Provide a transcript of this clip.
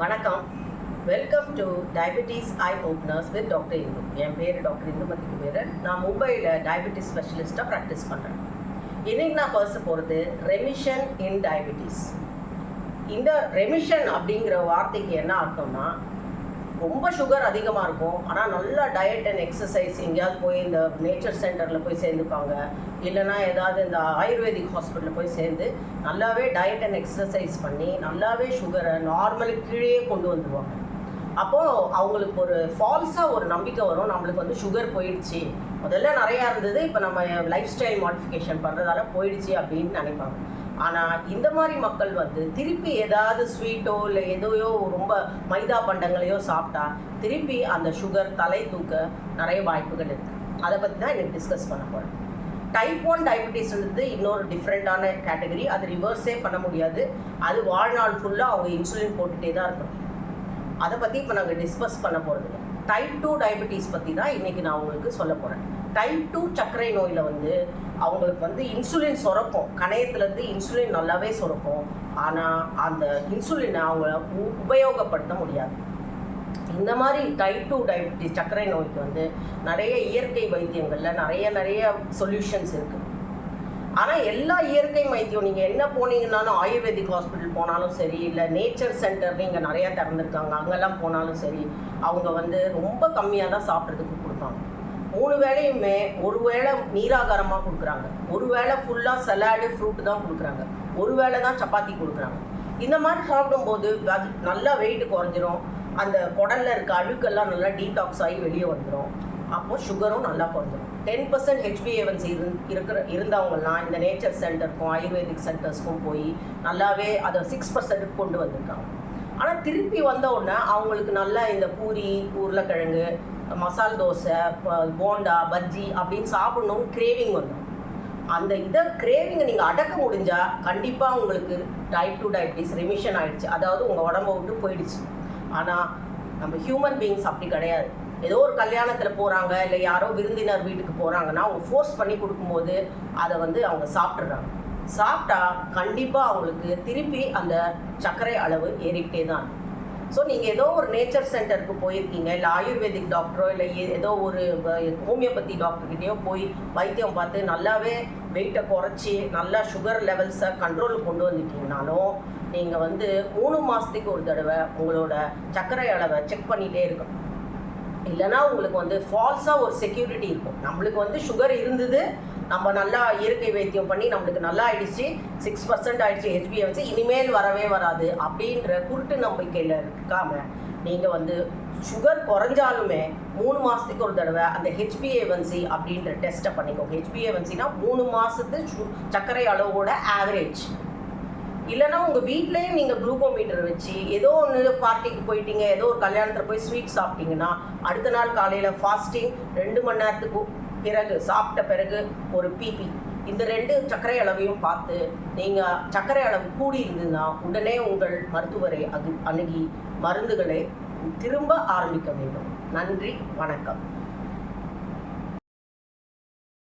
வணக்கம். Welcome to diabetes eye openers with doctor Indu. என் பேர் டாக்டர் இந்து மதிக்கு பேர். நான் மும்பையில் டயபெட்டிஸ் ஸ்பெஷலிஸ்ட்டாக ப்ராக்டிஸ் பண்ணுறேன். இன்றைக்கி நான் பேச போகிறது ரெமிஷன் இன் டயபெட்டிஸ். இந்த ரெமிஷன் அப்படிங்கிற வார்த்தைக்கு என்ன அர்த்தம்னா, ரொம்ப சுகர் அதிகமாக இருக்கும், ஆனால் நல்லா டயட் அண்ட் எக்ஸசைஸ் எங்கேயாவது போய் இந்த நேச்சர் சென்டரில் போய் சேர்ந்துப்பாங்க, இல்லைனா ஏதாவது இந்த ஆயுர்வேதிக் ஹாஸ்பிட்டலில் போய் சேர்ந்து நல்லாவே டயட் அண்ட் எக்ஸசைஸ் பண்ணி நல்லாவே சுகரை நார்மலுக்கு கீழே கொண்டு வந்துடுவாங்க. அப்போது அவங்களுக்கு ஒரு ஃபால்ஸாக ஒரு நம்பிக்கை வரும், நம்மளுக்கு வந்து சுகர் போயிடுச்சு, முதல்ல நிறையா இருந்தது, இப்போ நம்ம லைஃப் ஸ்டைல் மாடிஃபிகேஷன் பண்ணுறதால போயிடுச்சு அப்படின்னு நினைப்பாங்க. ஆனால் இந்த மாதிரி மக்கள் வந்து திருப்பி ஏதாவது ஸ்வீட்டோ இல்லை எதையோ ரொம்ப மைதா பண்டங்களையோ சாப்பிட்டா திருப்பி அந்த சுகர் தலை தூக்க நிறைய வாய்ப்புகள் இருக்குது. அதை பற்றி தான் எனக்கு டிஸ்கஸ் பண்ண போகிறேன். டைப் 1 டயபெட்டிஸ்ன்றது இன்னொரு டிஃப்ரெண்ட்டான கேட்டகரி. அது ரிவர்ஸே பண்ண முடியாது. அது வாழ்நாள் ஃபுல்லாக அவங்க இன்சுலின் போட்டுகிட்டே தான் இருக்கணும். அதை பற்றி இப்போ நாங்கள் டிஸ்கஸ் பண்ண போகிறது. டைப் 2 டயபெட்டிஸ் பற்றி தான் இன்றைக்கி நான் உங்களுக்கு சொல்ல போகிறேன். டைப் 2 சர்க்கரை நோயில் வந்து அவங்களுக்கு வந்து இன்சுலின் சுரக்கும், கணையத்துலேருந்து இன்சுலின் நல்லாவே சுரக்கும், ஆனால் அந்த இன்சுலினை அவங்க உபயோகப்படுத்த முடியாது. இந்த மாதிரி டைப் 2 டயபெட்டிஸ் சர்க்கரை நோய்க்கு வந்து நிறைய இயற்கை வைத்தியங்களில் நிறைய சொல்யூஷன்ஸ் இருக்குது. ஆனால் எல்லா இயற்கை வைத்தியம் நீங்கள் என்ன போனீங்கன்னாலும், ஆயுர்வேதிக் ஹாஸ்பிட்டல் போனாலும் சரி, இல்லை நேச்சர் சென்டர் இங்கே நிறையா திறந்துருக்காங்க, அங்கெல்லாம் போனாலும் சரி, அவங்க வந்து ரொம்ப கம்மியாக தான் சாப்பிட்றதுக்கு கொடுப்பாங்க. 3 வேளையுமே ஒரு வேளை நீராகாரமாக கொடுக்குறாங்க, ஒரு வேளை ஃபுல்லாக சலாடு ஃப்ரூட் தான் கொடுக்குறாங்க, ஒரு வேளை தான் சப்பாத்தி கொடுக்குறாங்க. இந்த மாதிரி சாப்பிடும்போது அது நல்லா வெயிட் குறைஞ்சிரும், அந்த குடலில் இருக்க அழுக்கெல்லாம் நல்லா டீடாக்ஸ் ஆகி வெளியே வந்துடும். அப்போது சுகரும் நல்லா குறைஞ்சிரும். 10% HbA1c இருந்தவங்கலாம் இந்த நேச்சர் சென்டருக்கும் ஆயுர்வேதிக் சென்டர்ஸ்க்கும் போய் நல்லாவே அதை 6% கொண்டு வந்திருக்காங்க. ஆனால் திருப்பி வந்த உடனே அவங்களுக்கு நல்லா இந்த பூரி, உருளைக்கிழங்கு, மசால் தோசை, போண்டா, பஜ்ஜி அப்படின்னு சாப்பிட்ணுன்னு கிரேவிங் வந்துடும். அந்த கிரேவிங்கை நீங்கள் அடக்க முடிஞ்சால் கண்டிப்பாக உங்களுக்கு டைப் 2 டயபெட்டிஸ் ரிமிஷன் ஆகிடுச்சு, அதாவது உங்கள் உடம்பை விட்டு போயிடுச்சு. ஆனால் நம்ம ஹியூமன் பீயிங்ஸ் அப்படி கிடையாது. ஏதோ ஒரு கல்யாணத்தில் போகிறாங்க, இல்லை யாரோ விருந்தினர் வீட்டுக்கு போகிறாங்கன்னா அவங்க ஃபோர்ஸ் பண்ணி கொடுக்கும்போது அதை வந்து அவங்க சாப்பிட்றாங்க. சாப்பிட்டா கண்டிப்பாக அவங்களுக்கு திருப்பி அந்த சர்க்கரை அளவு ஏறிக்கிட்டே தான். ஸோ நீங்கள் ஏதோ ஒரு நேச்சர் சென்டருக்கு போயிருக்கீங்க, இல்லை ஆயுர்வேதிக் டாக்டரோ இல்லை ஏதோ ஒரு ஹோமியோபதி டாக்டர்கிட்டையோ போய் வைத்தியம் பார்த்து நல்லாவே வெயிட்டை குறைச்சி நல்லா சுகர் லெவல்ஸை கண்ட்ரோலுக்கு கொண்டு வந்துட்டீங்கனாலும் நீங்கள் வந்து 3 மாதத்துக்கு ஒரு தடவை உங்களோட சர்க்கரை அளவை செக் பண்ணிகிட்டே இருக்கணும். இல்லைனா உங்களுக்கு வந்து ஃபால்ஸாக ஒரு செக்யூரிட்டி இருக்கும், நம்மளுக்கு வந்து சுகர் இருந்தது, நம்ம நல்லா இயற்கை வைத்தியம் பண்ணி நம்மளுக்கு நல்லா ஆயிடுச்சு, 6% ஆயிடுச்சு HbA1c, இனிமேல் வரவே வராது அப்படின்ற குருட்டு நம்பிக்கையில் இருக்காமல் நீங்கள் வந்து சுகர் குறைஞ்சாலுமே 3 மாதத்துக்கு ஒரு தடவை அந்த HbA1c அப்படின்ற டெஸ்ட்டை பண்ணிக்கோங்க. HbA1cனா 3 மாதத்து சர்க்கரை அளவோட ஆவரேஜ். இல்லைனா உங்கள் வீட்லேயும் நீங்கள் குளுக்கோமீட்டர் வச்சு ஏதோ ஒன்று பார்ட்டிக்கு போயிட்டீங்க, ஏதோ ஒரு கல்யாணத்தில் போய் ஸ்வீட் சாப்பிட்டீங்கன்னா அடுத்த நாள் காலையில் ஃபாஸ்டிங் 2 மணி நேரத்துக்கு பிறகு சாப்பிட்ட பிறகு ஒரு பிபி, இந்த 2 சர்க்கரை அளவையும் பார்த்து நீங்கள் சர்க்கரை அளவு கூடி இருந்ததுன்னா உடனே உங்கள் மருத்துவரை அணுகி மருந்துகளை திரும்ப ஆரம்பிக்க வேண்டும். நன்றி, வணக்கம்.